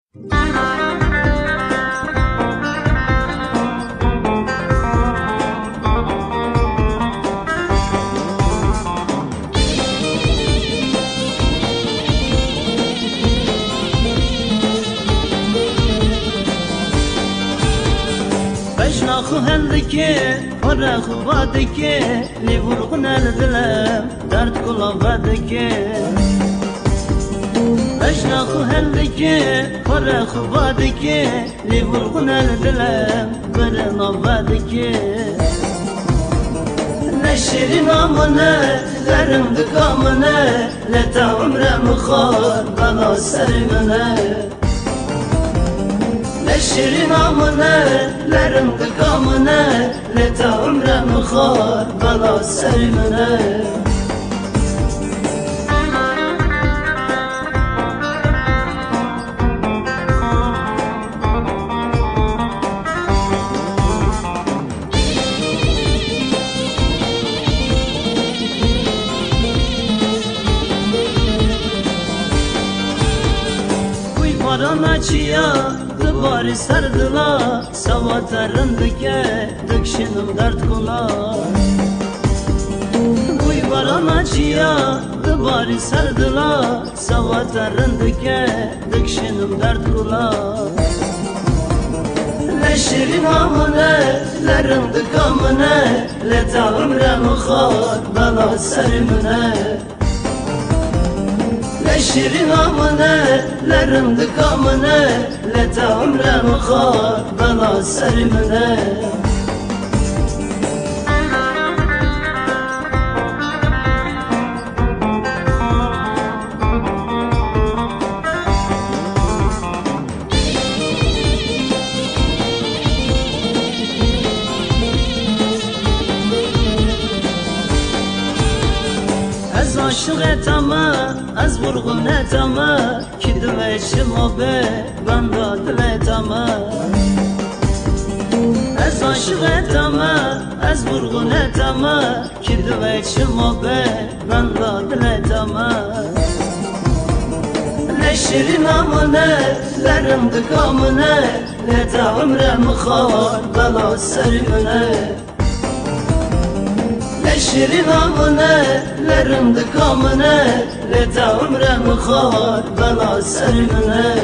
بشناخو هندکی فرخو بادکی لیورغن الدلم درد کلا بادکی بشناخو هندکی فرخو بادکی لیورغن الدلم برنا بادکی نشرين آمنه درم دکامنه لتا عمرم خار بلا سرمنه نشرين آمنه لرم دکامنه لتا عمرم خار بلا سرمنه Barana çiya dibari sardıla Savatarındike dikşinim dert kula Uy barana çiya dibari sardıla Savatarındike dikşinim dert kula Leşirin amine lerin dikamine Leta umrem khar bela serimine نشرين آمنه لرم دکامنه لتا عمرم خار بلا سرمنه از عاشقتمه از vurguneteme Kidim eşim o be ben de dileteme Az aşıqeteme az vurguneteme Kidim eşim o be ben de dileteme Leşirin amine lerim dikamine Leta umrem khar bela serimine Leşirin amine lerim dikamine Leta umrem khar bela serimine